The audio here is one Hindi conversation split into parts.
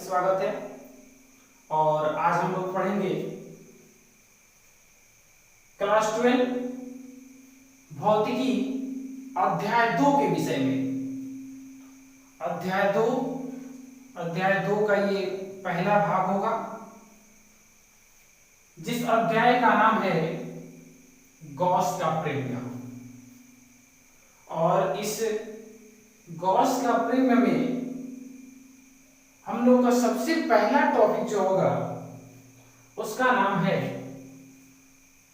स्वागत है। और आज हम लोग पढ़ेंगे क्लास 12 भौतिकी अध्याय 2 के विषय में। अध्याय 2 का ये पहला भाग होगा, जिस अध्याय का नाम है गॉस का प्रमेय। और इस गॉस का प्रमेय में हम लोग का सबसे पहला टॉपिक जो होगा उसका नाम है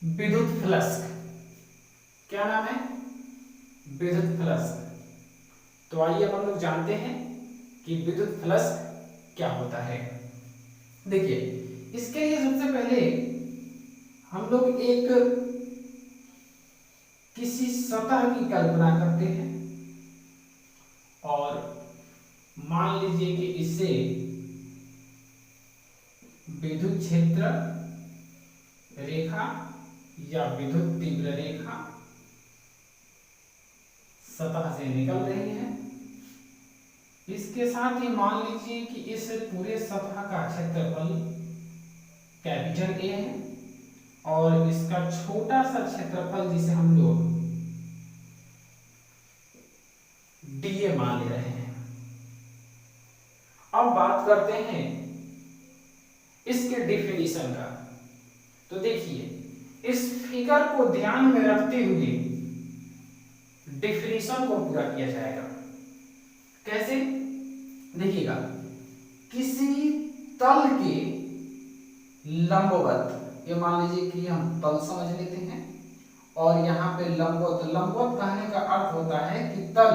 विद्युत फ्लक्स। क्या नाम है? विद्युत फ्लक्स। तो आइए अब हम लोग जानते हैं कि विद्युत फ्लक्स क्या होता है। देखिए, इसके लिए सबसे पहले हम लोग एक किसी सतह की कल्पना करते हैं और मान लीजिए कि इससे विद्युत क्षेत्र रेखा या विद्युत तीव्र रेखा सतह से निकल रही है। इसके साथ ही मान लीजिए कि इस पूरे सतह का क्षेत्रफल कैपिटल ए है और इसका छोटा सा क्षेत्रफल जिसे हम लोग डीए मान ले रहे हैं। अब बात करते हैं इसके डिफिनीशन का। तो देखिए, इस फिगर को ध्यान में रखते हुए डिफिनीशन को पूरा किया जाएगा। कैसे? देखिएगा, किसी तल के लंबवत, ये मान लीजिए कि हम तल समझ लेते हैं और यहाँ पे लंबवत कहने का अर्थ होता है कि तल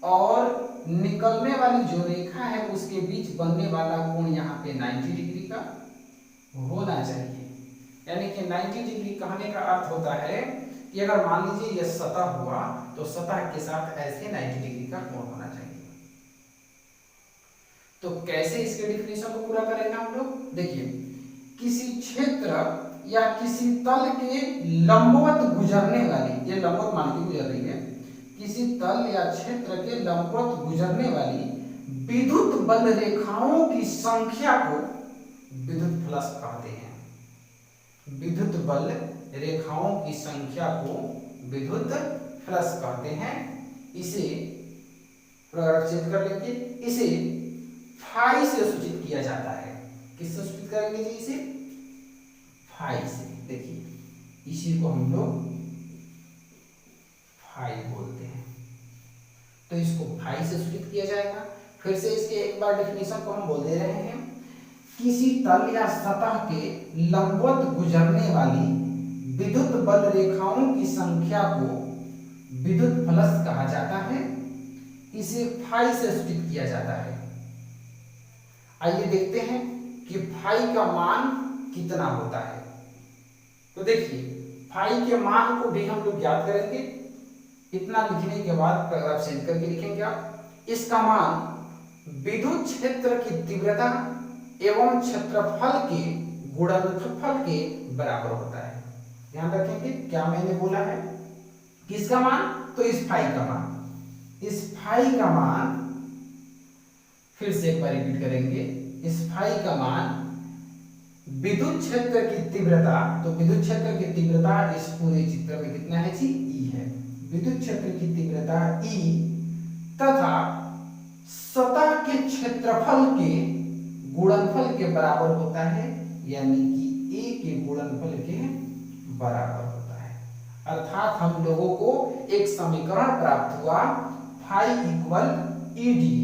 और निकलने वाली जो रेखा है उसके बीच बनने वाला कोण यहाँ पे 90 डिग्री का होना चाहिए। यानी कि 90 डिग्री कहने का अर्थ होता है कि अगर मान लीजिए यह सतह हुआ तो सतह के साथ ऐसे 90 डिग्री का कोण होना चाहिए। तो कैसे इसके डिफिनेशन को पूरा करेंगे हम लोग? देखिए, किसी क्षेत्र या किसी तल के लंबवत गुजरने वाली, ये लंबवत मान के गुजर रही है, किसी तल या क्षेत्र के लंबवत गुजरने वाली विद्युत बल रेखाओं की संख्या को विद्युत फ्लक्स कहते हैं। विद्युत बल रेखाओं की संख्या को विद्युत फ्लक्स कहते हैं। इसे प्रदर्शित कर लेंगे, इसे फाई से सूचित किया जाता है। किससे सूचित करेंगे जी? इसे फाई से। देखिए, इसी को हम लोग फाई बोलते हैं। तो इसको फाई से सूचित किया जाएगा। फिर से इसके एक बार डेफिनेशन को हम बोल दे रहे हैं। किसी तल या सतह के लंबवत गुजरने वाली विद्युत बल रेखाओं की संख्या को विद्युत फ्लक्स कहा जाता है। इसे फाई से सूचित किया जाता है। आइए देखते हैं कि फाई का मान कितना होता है। तो देखिए, फाई के मान को भी हम लोग ज्ञात करेंगे। इतना लिखने के बाद पैराग्राफ सेंड करके लिखेंगे आप। इसका मान विद्युत क्षेत्र की तीव्रता एवं क्षेत्रफल के गुणनफल के बराबर होता है। ध्यान रखेंगे, क्या मैंने बोला है? किसका मान? तो इस फाई का मान। इस फाई का मान फिर से एक बार रिपीट करेंगे। इस फाई का मान विद्युत क्षेत्र की तीव्रता, तो विद्युत क्षेत्र की तीव्रता इस पूरे चित्र में कितना है जी? ई है। विद्युत क्षेत्र की तीव्रता ई तथा सतह के क्षेत्रफल के गुणनफल के बराबर होता है, यानी कि ए के गुणनफल के बराबर होता है। अर्थात हम लोगों को एक समीकरण प्राप्त हुआ, फाई इक्वल ई डी।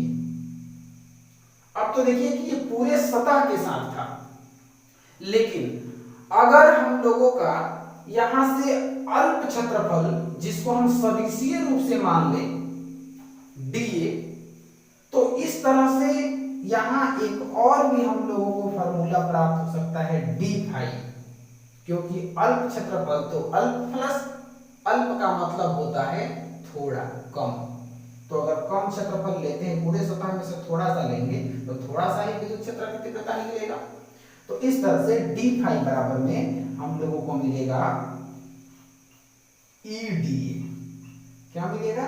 अब तो देखिए कि ये पूरे सतह के साथ था, लेकिन अगर हम लोगों का यहां से अल्प क्षेत्रफल, जिसको हम सदिशीय रूप से मान लें डीए, तो इस तरह से यहां एक और भी हम लोगों को फार्मूला प्राप्त हो सकता है डी फाई। क्योंकि अल्प क्षेत्रफल तो अल्प प्लस अल्प का मतलब होता है थोड़ा कम। तो अगर कम क्षेत्रफल लेते हैं, पूरे सतह में से थोड़ा सा लेंगे तो थोड़ा सा ही विद्युत क्षेत्र की तीव्रता निकलेगा। तो इस तरह से डी फाई बराबर में हम लोगों को मिलेगा ई डी ए। क्या मिलेगा?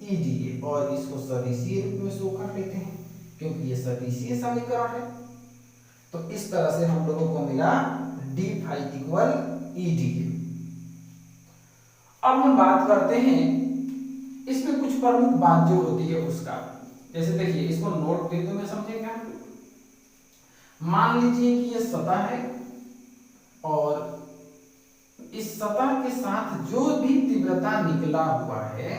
ई डी ए। और इसको सदिशीय रूप में शो कर लेते हैं, क्योंकि ये सदिशीय समीकरण है। तो इस तरह से हम लोगों को मिला d phi equal E d A. अब हम बात करते हैं इसमें कुछ प्रमुख बात जो होती है उसका। जैसे देखिए, इसको नोट बिंदु में समझेंगे हम लोग। मान लीजिए कि ये सतह है और इस सतह के साथ जो भी तीव्रता निकला हुआ है,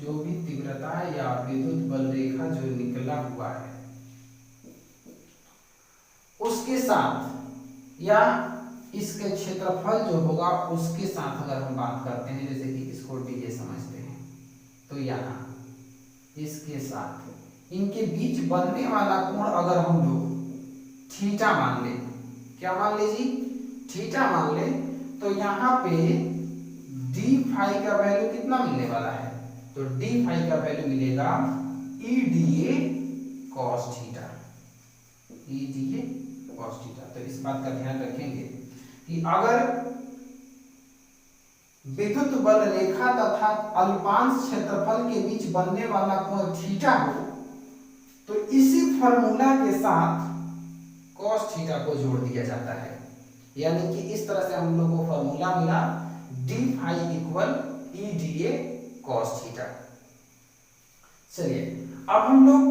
जो भी तीव्रता या विद्युत बल रेखा जो निकला हुआ है, उसके साथ या इसके क्षेत्रफल जो होगा उसके साथ अगर हम बात करते हैं, जैसे कि इसको डीए समझते हैं, तो यहाँ इसके साथ इनके बीच बनने वाला कोण अगर हम लोग थीटा मान ले, क्या मान ले जी, थीटा मान ले, तो यहाँ पे डी फाई का वैल्यू कितना मिलने वाला है, तो डी फाई का वैल्यू मिलेगा ई d A cos theta, E d A cos theta. तो इस बात का ध्यान रखेंगे कि अगर विद्युत बल रेखा तथा अल्पांश क्षेत्रफल के बीच बनने वाला कोण थीटा हो, तो इसी फॉर्मूला के साथ कॉस थीटा को जोड़ दिया जाता है। यानी कि इस तरह से हम लोग को फॉर्मूला मिला d phi equal E d A cos theta. चलिए अब हम लोग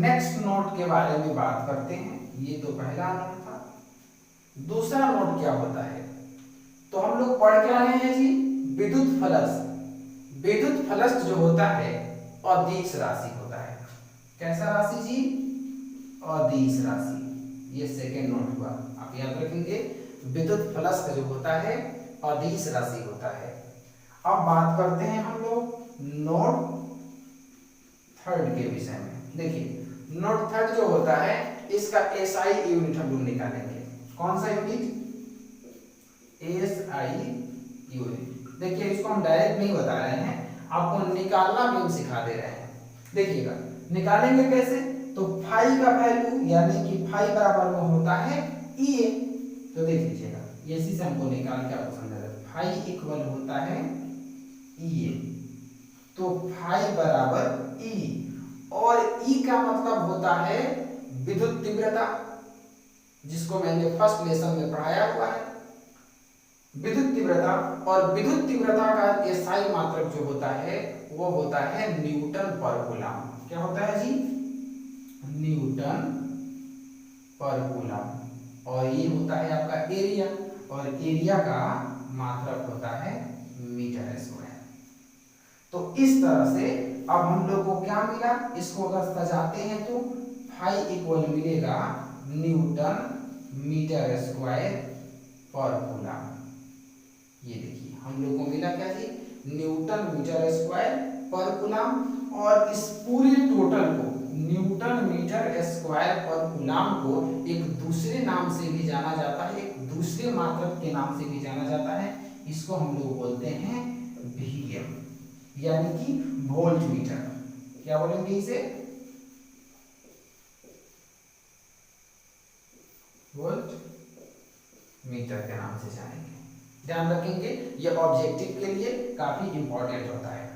नेक्स्ट नोट के बारे में बात करते हैं। ये तो पहला नोट था। दूसरा नोट क्या होता है, तो हम लोग पढ़ क्या रहे हैं जी, विद्युत फलस्थ। विद्युत फलस्थ जो होता है अदिश राशि होता है। कैसा राशि जी, अदिश राशि। ये सेकेंड नोट हुआ, आप याद रखेंगे। विद्युत फलस्थ जो होता है अदिश राशि होता है। अब बात करते हैं हम लोग नोट थर्ड के विषय में। देखिए, नोट थर्ड जो होता है इसका एसआई यूनिट हम लोग निकालेंगे। कौन सा यूनिट, एसआई यूनिट। देखिए, इसको हम डायरेक्ट नहीं बता रहे हैं, आपको निकालना भी हम सिखा दे रहे हैं। देखिएगा, निकालेंगे कैसे, तो फाई का वैल्यू यानी कि फाई बराबर में होता है ई ए। तो देख लीजिएगा, इसी से हमको निकाल के आपको समझा दे। फाई इक्वल होता है ई ए, तो फाई बराबर ई, और ई का मतलब होता है विद्युत तीव्रता, जिसको मैंने फर्स्ट लेसन में पढ़ाया हुआ है। विद्युत तीव्रता, और विद्युत तीव्रता का एसआई मात्रक जो होता है वो होता है न्यूटन पर कूलम। क्या होता है जी, न्यूटन पर कूलम। और ये होता है आपका एरिया, और एरिया का मात्रक होता है मीटर स्क्वायर। तो इस तरह से अब हम लोग को क्या मिला, इसको अगर सजाते हैं तो फाई इक्वल मिलेगा न्यूटन मीटर स्क्वायर पर कूलम। ये देखिए, हम लोग को मिला क्या जी, न्यूटन मीटर स्क्वायर पर कूलम। और इस पूरे टोटल को, न्यूटन मीटर स्क्वायर पर कूलम को एक दूसरे नाम से भी जाना जाता है, एक दूसरे मात्रक के नाम से भी जाना जाता है। इसको हम लोग बोलते हैं VM, यानी कि वोल्ट मीटर। क्या बोलेंगे इसे, वोल्ट मीटर के नाम से जानेंगे। ध्यान रखेंगे, ये ऑब्जेक्टिव के लिए काफी इंपॉर्टेंट होता है।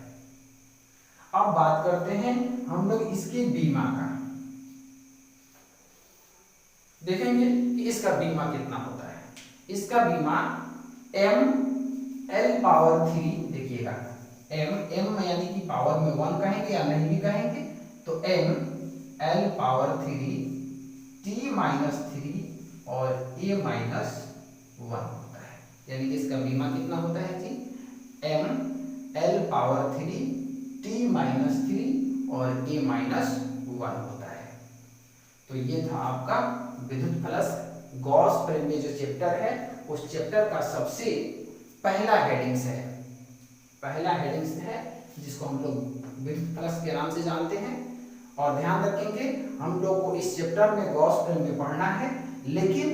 अब बात करते हैं हम लोग इसके बीमा का। देखेंगे कि इसका बीमा कितना होता है। इसका बीमा ml⁻3, देखिएगा m यानी कि पावर में 1 कहेंगे या नहीं भी कहेंगे, तो ml⁻3 t-3 और a-1 होता है। यानी कि इसका बीमा कितना होता है जी, ml⁻3 t-3 और a-1 होता है। तो ये था आपका विद्युत फलस्थ। गॉस प्रमेय जो चैप्टर है उस चैप्टर का सबसे पहला हेडिंग्स है, जिसको हम लोग विद्युत फलस्थ के नाम से जानते हैं। और ध्यान रखेंगे, हम लोग को इस चैप्टर में गॉस प्रमेय पढ़ना है, लेकिन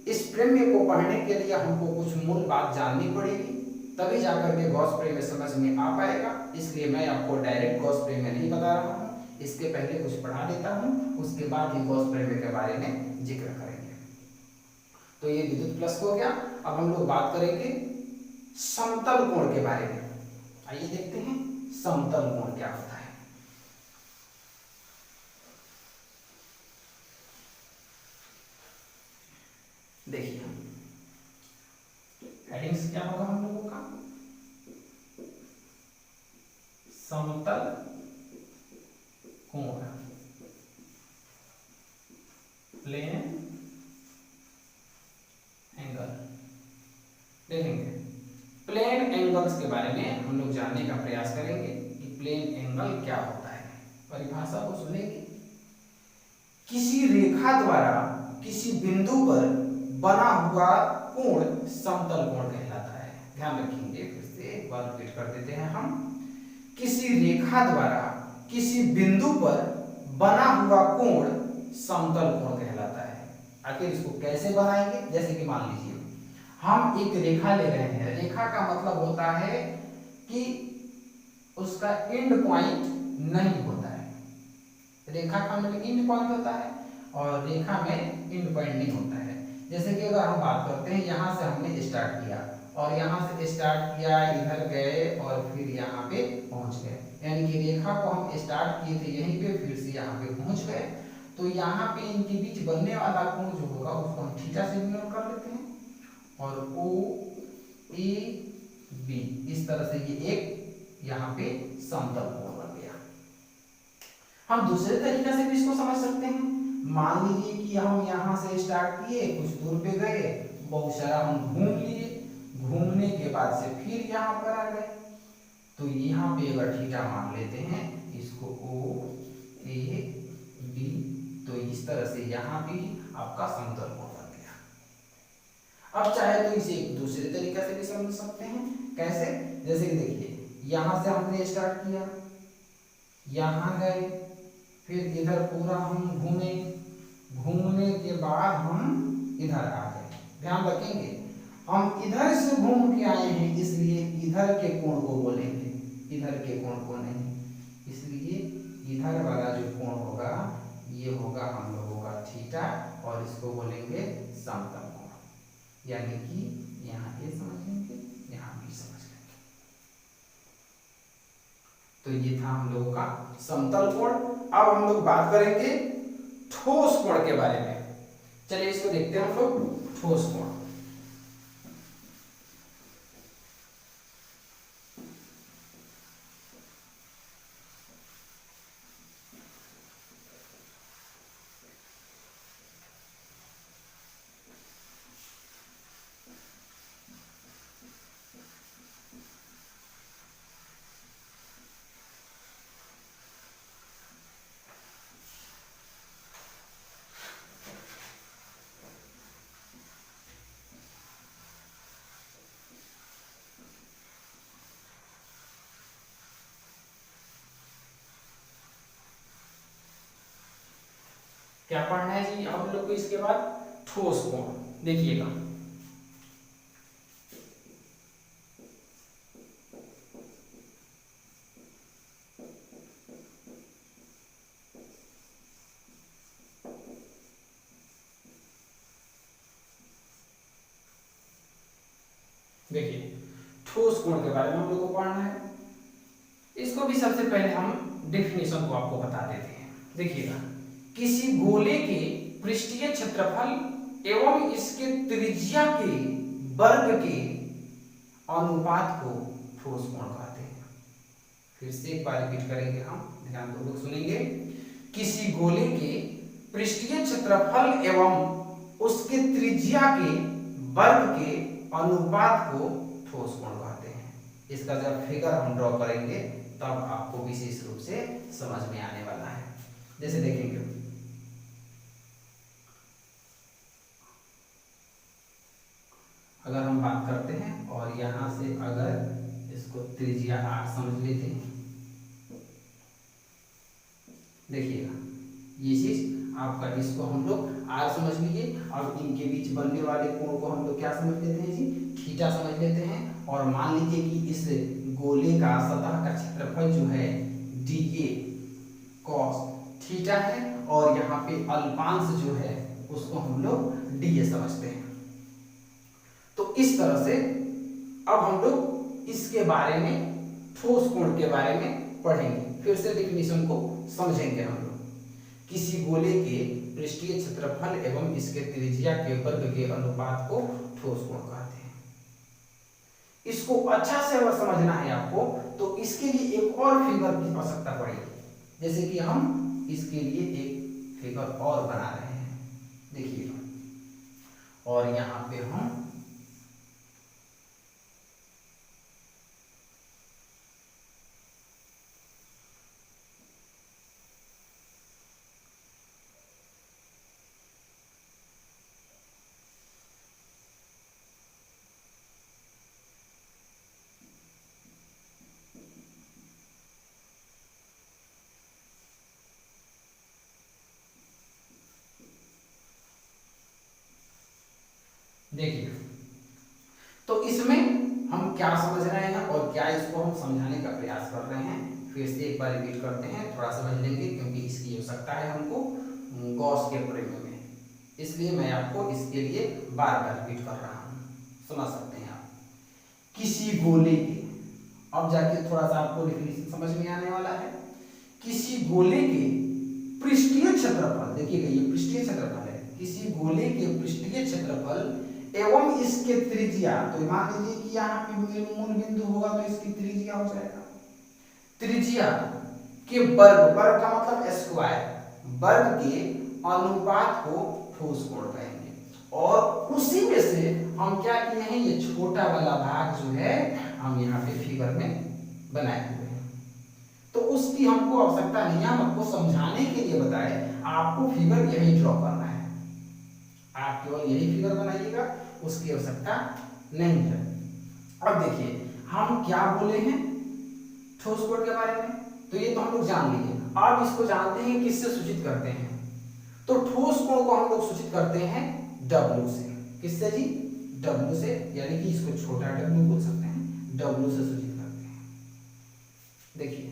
इस प्रमेय को पढ़ने के लिए हमको कुछ मूल बात जाननी पड़ेगी, तभी जाकर के गॉस प्रमेय समझ में आ पाएगा। इसलिए मैं आपको डायरेक्ट गॉस प्रमेय नहीं बता रहा हूँ, इसके पहले कुछ पढ़ा देता हूँ, उसके बाद ही गॉस प्रमेय के बारे में जिक्र करेंगे। तो ये विद्युत फलस्थ हो गया। अब हम लोग बात करेंगे समतल कोण के बारे में। आइए देखते हैं समतल कोण क्या होता है। कोण, प्लेन एंगल। देखेंगे प्लेन एंगल्स के बारे में हम लोग जानने का प्रयास करेंगे कि प्लेन एंगल क्या होता है। परिभाषा को सुनेंगे। किसी रेखा द्वारा किसी बिंदु पर बना हुआ कोण समतल कोण कहलाता है। ध्यान रखेंगे, फिर से एक बार रिपीट कर देते हैं हम। किसी रेखा द्वारा किसी बिंदु पर बना हुआ कोण समतल कोण कहलाता है। आखिर इसको कैसे बनाएंगे? जैसे कि मान लीजिए हम एक रेखा ले रहे हैं। रेखा का मतलब होता है कि उसका एंड पॉइंट नहीं होता है। रेखा का मतलब एंड पॉइंट होता है और रेखा में एंड पॉइंट नहीं होता है। जैसे कि अगर हम बात करते हैं, यहाँ से हमने स्टार्ट किया और यहाँ से स्टार्ट किया, इधर गए और फिर यहाँ पे पहुंच गए। यानी कि रेखा को हम स्टार्ट किए थे यहीं पे, फिर से यहाँ पे पहुंच गए। तो यहाँ पे इनके बीच बनने वाला कोण जो होगा उसको हम थीटा से डिनोट कर लेते हैं और ओ ए बी, इस तरह से ये एक यहाँ पे समतल कोण बन गया। हम दूसरे तरीके से भी इसको समझ सकते हैं। मान लीजिए कि हम यहाँ से स्टार्ट किए, कुछ दूर पे गए, बहुत सारा हम घूम लिए, घूमने के बाद से फिर यहाँ पर आ गए। तो यहाँ पे अगर थीटा मान लेते हैं इसको ओ ए बी, तो इस तरह से यहाँ भी आपका समतल कोण बन गया। अब चाहे तो इसे एक दूसरे तरीके से भी समझ सकते हैं। कैसे? जैसे कि देखिए यहाँ से हमने स्टार्ट किया, यहाँ गए, फिर इधर पूरा हम घूमे, घूमने के बाद हम इधर आ गए। ध्यान रखेंगे हम इधर से घूम के आए हैं, इसलिए इधर के कोण को बोलेंगे, इधर के कोण को नहीं। इसलिए इधर वाला जो कोण होगा ये होगा हम लोगों का थीटा और इसको बोलेंगे समतल कोण। यानी कि यहाँ ये समझ लेंगे, यहाँ भी समझ लेंगे। तो ये था हम लोगों का समतल कोण। अब हम लोग बात करेंगे ठोस कोण के बारे में। चलिए इसको देखते हैं हम लोग, ठोस कोण। क्या पढ़ना है जी हम लोग को इसके बाद? ठोस कोण। देखिएगा देखिए ठोस कोण के बारे में हम लोग को पढ़ना है। इसको भी सबसे पहले हम डेफिनेशन को आपको बता देते हैं। देखिएगा किसी गोले के पृष्ठीय क्षेत्रफल एवं इसके त्रिज्या के वर्ग के अनुपात को ठोस कोण कहते हैं। फिर से एक बार रिपीट करेंगे हम, ध्यानपूर्वक सुनेंगे। किसी गोले के पृष्ठीय क्षेत्रफल एवं उसके त्रिज्या के वर्ग के अनुपात को ठोस कोण कहते हैं। इसका जब फिगर हम ड्रॉ करेंगे तब आपको विशेष रूप से समझ में आने वाला है। जैसे देखेंगे अगर हम बात करते हैं और यहां से अगर इसको त्रिज्या r समझ लेते हैं, देखिएगा ये चीज आपका, इसको हम लोग r समझ लीजिए और इनके बीच बनने वाले कोण को हम लोग क्या समझ लेते हैं जी? थीटा समझ लेते हैं। और मान लीजिए कि इस गोले का सतह का क्षेत्रफल जो है dA cos थीटा है और यहाँ पे अल्पांश जो है उसको हम लोग dA समझते हैं। तो इस तरह से अब हम लोग इसके बारे में, ठोस कोण के बारे में पढ़ेंगे। फिर से डेफिनेशन को समझेंगे हम लोग। किसी गोले के पृष्ठीय क्षेत्रफल एवं इसके त्रिज्या के वर्ग के अनुपात को ठोस कोण कहते हैं। इसको अच्छा से अगर समझना है आपको तो इसके लिए एक और फिगर की आवश्यकता पड़ेगी। जैसे कि हम इसके लिए एक फिगर और बना रहे हैं, देखिए। और यहाँ पे हम देखिए, तो इसमें हम क्या समझ रहे हैं और क्या इसको हम समझाने का प्रयास कर रहे हैं, फिर से एक बार रिपीट करते हैं, थोड़ा समझ लेंगे क्योंकि इसकी आवश्यकता है हमको गॉस के प्रयोग में, इसलिए मैं आपको इसके लिए बार बार रिपीट कर रहा हूँ, समझ सकते हैं आप। किसी गोले के, अब जाके थोड़ा सा आपको डेफिनेशन समझ में आने वाला है। किसी गोले के पृष्ठीय क्षेत्रफल, देखिएगा ये पृष्ठीय क्षेत्रफल है, किसी गोले के पृष्ठीय क्षेत्रफल एवं इसके त्रिज्या, तो मान लीजिए कि यहाँ पे मूल बिंदु होगा तो इसकी त्रिज्या हो जाएगा, त्रिज्या के वर्ग, वर्ग का मतलब स्क्वायर, वर्ग के अनुपात को ठोस कोण कहेंगे। और उसी में से हम क्या किए हैं, ये छोटा वाला भाग जो है हम यहाँ पे फिगर में बनाए हुए हैं, तो उसकी हमको आवश्यकता नहीं है, हम आपको समझाने के लिए बताए, आपको फिगर यही ड्रॉ करना है, आप केवल यही फिगर बनाइएगा, उसकी आवश्यकता नहीं है। अब देखिए हम क्या बोले हैं ठोस कोण के बारे में, तो ये तो हम लोग जान लिए। अब इसको जानते हैं किससे सूचित करते हैं, तो ठोस कोण को हम लोग सूचित करते हैं W से, किससे जी, W से, यानी कि इसको छोटा W बोल सकते हैं, W से सूचित करते हैं। देखिए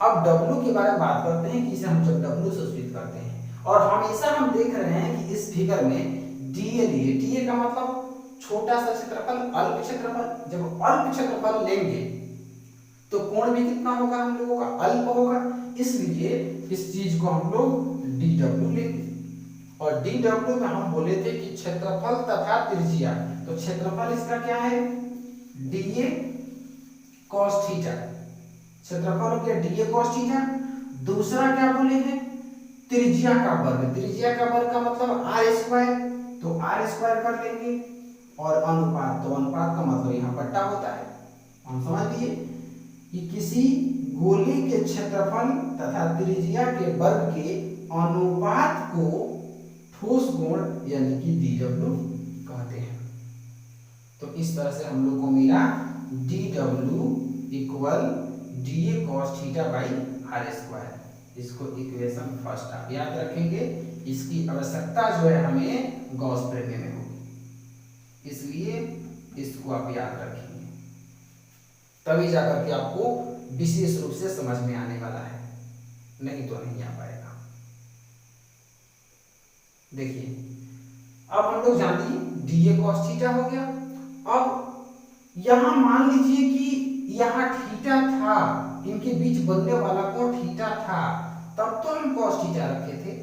अब W के बारे में बात करते हैं कि इसे हम जब W से सूचित करते हैं, और हमेशा हम देख रहे हैं कि इस फिगर में DA लिए, DA का मतलब छोटा सा क्षेत्रफल, अल्प क्षेत्रफल, जब अल्प क्षेत्रफल लेंगे तो कोण भी कितना होगा हम लोगों का, अल्प होगा, इसलिए इस चीज को हम लोग DW लेंगे। और DW में हम बोले थे कि क्षेत्रफल तथा त्रिज्या, तो क्षेत्रफल इसका क्या है, DA cos थीटा, क्षेत्रफल हो गया DA cos थीटा। दूसरा क्या बोले हैं, त्रिज्या का वर्ग, त्रिज्या का वर्ग का मतलब r स्क्वायर, तो r स्क्वायर कर लेंगे, और अनुपात, तो अनुपात का मतलब यहाँ बट्टा होता है, हम समझ लिए कि किसी गोले के क्षेत्रफल तथा त्रिज्या के वर्ग के अनुपात को ठोस कोण यानी कि DW कहते हैं। तो इस तरह से हम लोग को मिला DW equal DA cos theta by r square, इसको इक्वेशन फर्स्ट आप याद रखेंगे, इसकी आवश्यकता जो है हमें गॉस प्रमेय में होगी, इसलिए इसको आप याद रखेंगे, तभी जाकर के आपको विशेष रूप से समझ में आने वाला है, नहीं तो नहीं आ पाएगा। देखिए अब हम लोग जान लिए DA cos थीटा हो गया। अब यहां मान लीजिए कि यहाँ थीटा था, इनके बीच बनने वाला कोण थीटा था, तब तो हम cos थीटा रखे थे,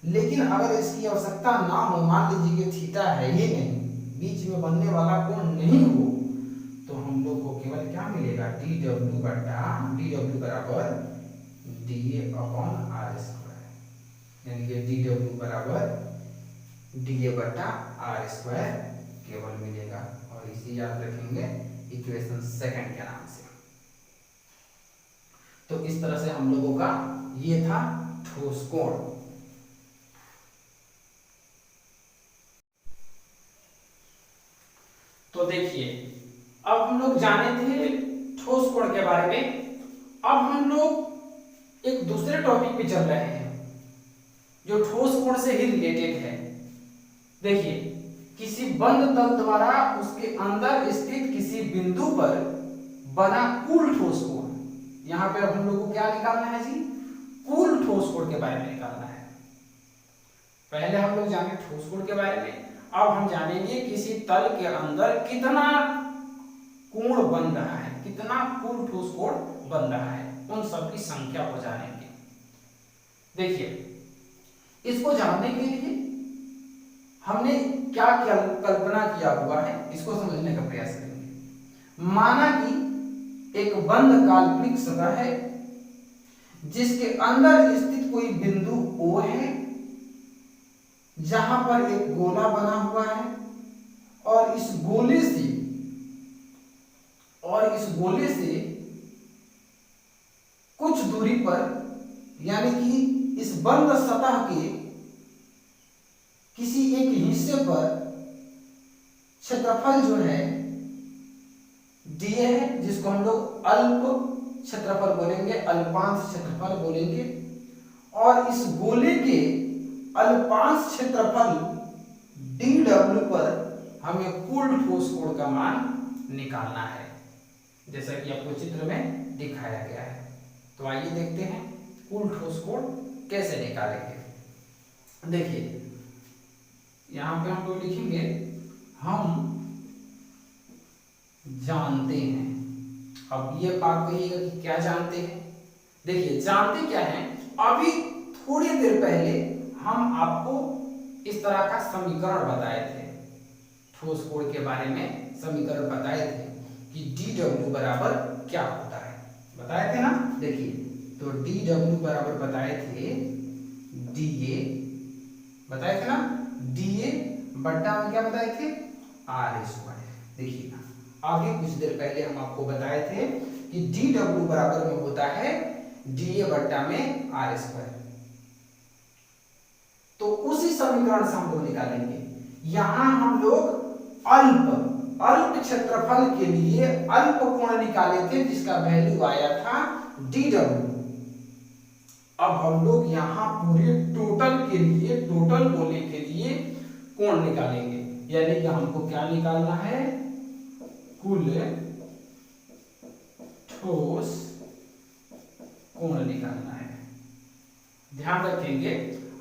लेकिन अगर इसकी आवश्यकता ना हो, मान लीजिए कि थीटा है ही नहीं, बीच में बनने वाला कोण नहीं हो, तो हम लोग को केवल क्या मिलेगा, DW बराबर DA अपॉन r स्क्वायर, यानी कि DW बराबर DA बटा r स्क्वायर केवल मिलेगा, और इसे याद रखेंगे इक्वेशन सेकंड के नाम से। तो इस तरह से हम लोगों का ये था ठोस कोण। तो देखिए अब हम लोग जाने थे ठोस कोण के बारे में, अब हम लोग एक दूसरे टॉपिक पे चल रहे हैं जो ठोस कोण से ही रिलेटेड है। देखिए किसी बंद तल द्वारा उसके अंदर स्थित किसी बिंदु पर बना कुल ठोस कोण, यहाँ पे अब हम लोग को क्या निकालना है जी, कुल ठोस कोण के बारे में निकालना है। पहले हम लोग जाने ठोस कोण के बारे में, अब हम जानेंगे किसी तल के अंदर कितना कोण बन रहा है, कितना कुल ठोस कोण बन रहा है, उन सब की संख्या को जानेंगे। देखिए इसको जानने के लिए हमने क्या क्या कल्पना किया हुआ है, इसको समझने का प्रयास करेंगे। माना कि एक बंद काल्पनिक सतह है जिसके अंदर स्थित कोई जहां पर एक गोला बना हुआ है और इस गोले से कुछ दूरी पर, यानी कि इस बंद सतह के किसी एक हिस्से पर क्षेत्रफल जो है दिए है, जिसको हम लोग अल्प क्षेत्रफल बोलेंगे, अल्पांश क्षेत्रफल बोलेंगे। और इस गोले के अल्पांश क्षेत्रफल dw पर हमें कुल ठोस कोण का मान निकालना है, जैसा कि आपको चित्र में दिखाया गया है। तो आइए देखते हैं कुल ठोस कोण कैसे निकालेंगे। देखिए यहां पे हम लोग लिखेंगे हम जानते हैं। अब ये बात कहिएगा कि क्या जानते हैं। देखिए जानते क्या हैं, अभी थोड़ी देर पहले हम आपको इस तरह का समीकरण बताए थे, ठोस कोण के बारे में समीकरण बताए थे कि dw बराबर क्या होता है, बताए थे ना। देखिए तो dw बराबर बताए थे dA, बताए थे ना, dA बट्टा में क्या बताए थे r²। देखिए ना आगे कुछ देर पहले हम आपको बताए थे कि dw बराबर में होता है dA बट्टा में r²। तो उसी समीकरण से हम लोग निकालेंगे। यहां हम लोग अल्प क्षेत्रफल के लिए अल्प कोण निकाले थे, जिसका वैल्यू आया था dw। अब हम लोग यहां पूरे टोटल के लिए, टोटल गोले के लिए कोण निकालेंगे, यानी कि हमको क्या निकालना है, कुल ठोस कोण निकालना है। ध्यान रखेंगे,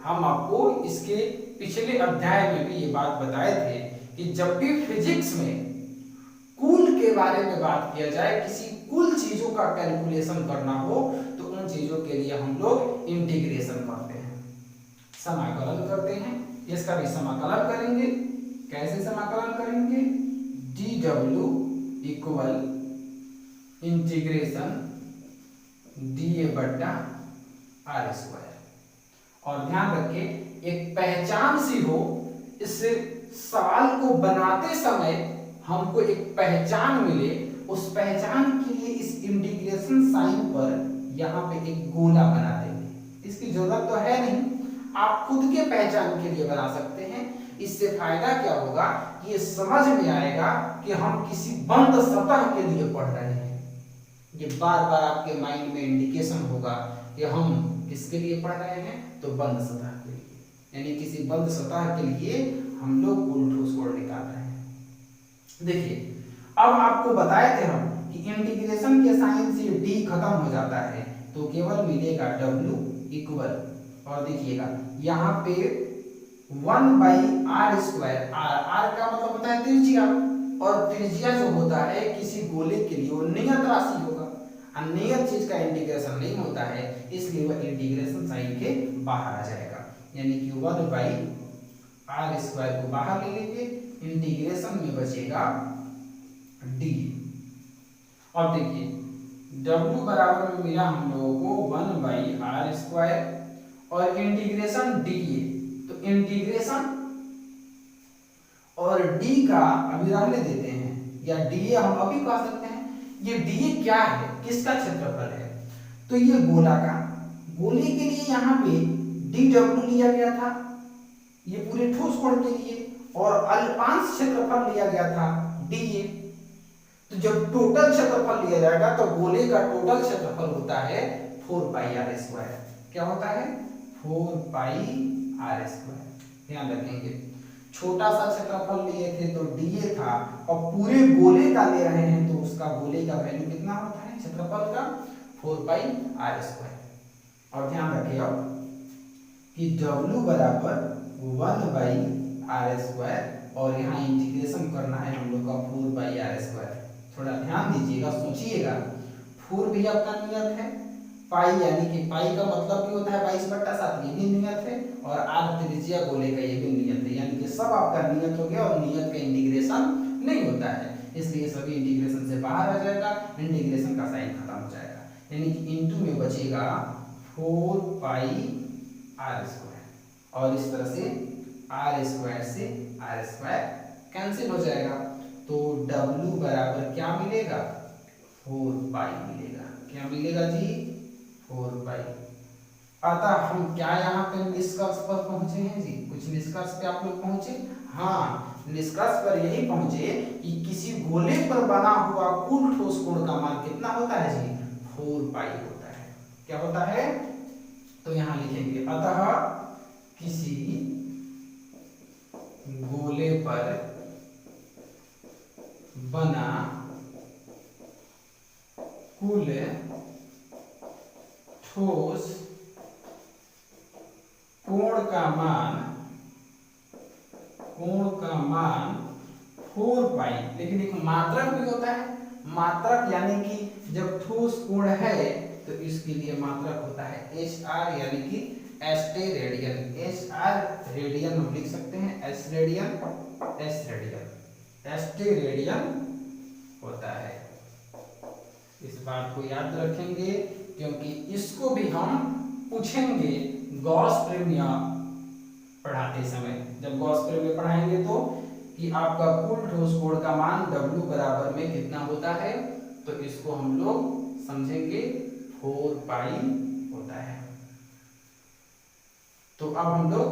हम आपको इसके पिछले अध्याय में भी ये बात बताए थे कि जब भी फिजिक्स में कुल के बारे में बात किया जाए, किसी कुल चीजों का कैलकुलेशन करना हो, तो उन चीजों के लिए हम लोग इंटीग्रेशन करते हैं, समाकलन करते हैं। इसका भी समाकलन करेंगे। कैसे समाकलन करेंगे, dw इक्वल इंटीग्रेशन dA बट्टा r²। और ध्यान रखें एक पहचान सी हो, इस सवाल को बनाते समय हमको एक पहचान मिले, उस पहचान के लिए इस इंटीग्रेशन साइन पर यहाँ पे एक गोला बना देंगे। इसकी जरूरत तो है नहीं, आप खुद के पहचान के लिए बना सकते हैं। इससे फायदा क्या होगा कि ये समझ में आएगा कि हम किसी बंद सतह के लिए पढ़ रहे हैं। ये बार बार आपके माइंड में इंडिकेशन होगा कि हम किसके लिए पढ़ रहे हैं, तो बंद सतह के लिए, यानी किसी बंद सतह के लिए हम लोग कुल ठोस कोण निकाल रहे हैं। देखिए अब आपको बताए थे हम कि इंटीग्रेशन के साइन से d खत्म हो जाता है, तो केवल मिलेगा w इक्वल, और देखिएगा यहाँ पे 1/r², r का मतलब होता है त्रिज्या, और त्रिज्या जो होता है किसी गोले के लिए वो नियत राशि होगा। अनियत चीज का इंटीग्रेशन नहीं होता है, इसलिए वह इंटीग्रेशन साइन के बाहर आ जाएगा, यानी कि 1/r² को बाहर ले लेंगे, इंटीग्रेशन में बचेगा d। और देखिए w बराबर में मिला हम लोगों को 1/r² और इंटीग्रेशन dA। तो इंटीग्रेशन और d का अभी रहने देते हैं, या dA हम अभी कह सकते हैं। ये dA क्या है, किसका क्षेत्रफल है, तो ये गोला का, गोले के लिए यहाँ पे dw लिया गया था, ये पूरे ठोस कोण के लिए, और अल्पांश क्षेत्रफल लिया गया था dA। तो जब टोटल क्षेत्रफल लिया जाएगा तो गोले का टोटल क्षेत्रफल होता है 4πr²। क्या होता है, 4πr²। ध्यान रखेंगे, छोटा सा क्षेत्रफल लिए थे तो dA था, और पूरे गोले का ले रहे हैं तो उसका गोले का वैल्यू कितना होता है क्षेत्रफल का, 4πr²। और ध्यान रखिए अब कि w बराबर 1/r², और यहाँ इंटीग्रेशन करना है हम लोग का 4πr²। थोड़ा ध्यान दीजिएगा, सोचिएगा, 4 भी आपका नियत है, पाई यानी कि पाई का मतलब भी होता है 22/7, ये भी नियत है, और r त्रिज्या गोले का ये भी नियत है, यानी कि सब आपका नियत हो गया, और नियत का इंटीग्रेशन नहीं होता है, इसलिए सभी इंटीग्रेशन से बाहर आ जाएगा, इंटीग्रेशन का साइन खत्म हो जाएगा, यानी कि इनटू में बचेगा 4πr², और इस तरह से आर स्क्वायर से आर स्क्वायर कैंसिल हो जाएगा, तो W बराबर क्या मिलेगा, 4 पाई मिलेगा। क्या मिलेगा जी, 4 पाई। अतः हम क्या यहाँ पे निष्कर्ष पर पहुंचे हैं जी, कुछ निष्कर्ष पे आप लोग पहुंचे। हाँ, निष्कर्ष पर यही पहुंचे कि किसी गोले पर बना हुआ कुल ठोस कोण का मान कितना होता है जी, 4 पाई होता है। क्या होता है, तो यहां लिखेंगे अतः किसी गोले पर बना कुल ठोस कोण का मान 4 पाई। लेकिन एक मात्रक भी होता है, मात्रक यानी कि जब ठोस कोण है तो इसके लिए मात्रक होता है एस आर, यानी कि एस्टे रेडियन। एस आर रेडियन हम लिख सकते हैं, एस रेडियन, एस रेडियन, एस्टे रेडियन होता है। इस बात को याद रखेंगे क्योंकि इसको भी हम पूछेंगे गॉस प्रमेय पढ़ाते समय। जब गॉस प्रमेय पढ़ाएंगे तो कि आपका कुल ठोस कोण का मान W बराबर में कितना होता है, तो इसको हम लोग समझेंगे 4 पाई होता है। तो अब हम लोग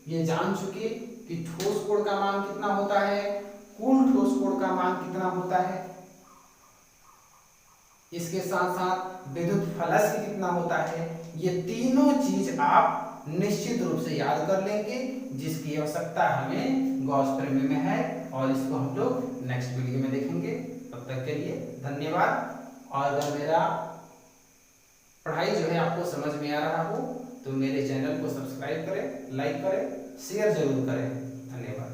ये जान चुके कि ठोस कोण का मान कितना होता है, कुल ठोस कोण का मान कितना होता है, इसके साथ साथ विद्युत फलक कितना होता है। ये तीनों चीज आप निश्चित रूप से याद कर लेंगे, जिसकी आवश्यकता हमें गॉस प्रमेय में है, और इसको हम लोग नेक्स्ट वीडियो में देखेंगे। तब तक के लिए धन्यवाद। और अगर मेरा पढ़ाई जो है आपको समझ में आ रहा हो तो मेरे चैनल को सब्सक्राइब करें, लाइक करें, शेयर जरूर करें। धन्यवाद।